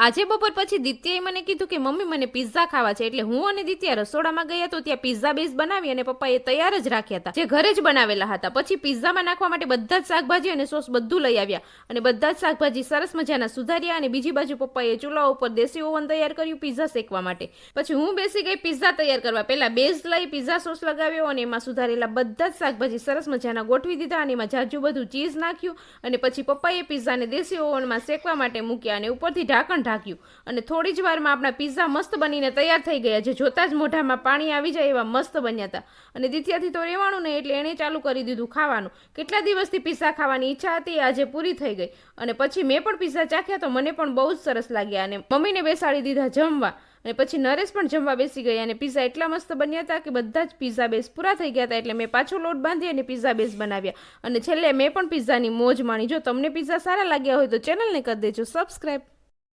આજે બપોર પછી દિત્યાએ મને કીધું કે મમ્મી મને પિઝા ખાવા છે, એટલે હું અને દિત્યા રસોડામાં ગયા તો ત્યાં પિઝા બેઝ બનાવી અને પપ્પાએ તૈયાર જ રાખ્યા હતા, જે ઘરે જ બનાવેલા હતા. પછી પિઝામાં નાખવા માટે બધા જ શાકભાજી અને સોસ બધું લઈ આવ્યા અને બધા જ શાકભાજી સરસ મજાના સુધાર્યા. અને બીજી બાજુ પપ્પાએ ચૂલા ઉપર દેશી ઓવન તૈયાર કર્યું પિઝા શેકવા માટે. પછી હું બેસી ગઈ પિઝા તૈયાર કરવા. પહેલા બેઝ લઈ પિઝા સોસ લગાવ્યો અને એમાં સુધારેલા બધા જ શાકભાજી સરસ મજાના ગોઠવી દીધા અને એમાં જાજુ બધું ચીઝ નાખ્યું. અને પછી પપ્પાએ પિઝાને દેશી ઓવનમાં શેકવા માટે મૂક્યા અને ઉપરથી ઢાંકણ ઢાંક્યું અને થોડી જ વારમાં આપણા પિઝા મસ્ત બનીને તૈયાર થઈ ગયા, જે જોતા જ મોઢામાં પાણી આવી જાય એવા મસ્ત બન્યા હતા. અને દિત્યાથી તો રહેવાનું નહીં એટલે એણે ચાલુ કરી દીધું ખાવાનું. કેટલા દિવસથી પિઝા ખાવાની ઈચ્છા હતી, આજે પૂરી થઈ ગઈ. અને પછી મેં પણ પિઝા ચાખ્યા તો મને પણ બહુ જ સરસ લાગ્યા અને મમ્મીને બેસાડી દીધા જમવા. અને પછી નરેશ પણ જમવા બેસી ગયા અને પિઝા એટલા મસ્ત બન્યા હતા કે બધા જ પિઝા બેઝ પૂરા થઈ ગયા હતા. એટલે મેં પાછો લોટ બાંધી અને પિઝા બેઝ બનાવ્યા અને છેલ્લે મેં પણ પિઝાની મોજ માણી. જો તમને પિઝા સારા લાગ્યા હોય તો ચેનલને કરી દેજો સબસ્ક્રાઈબ.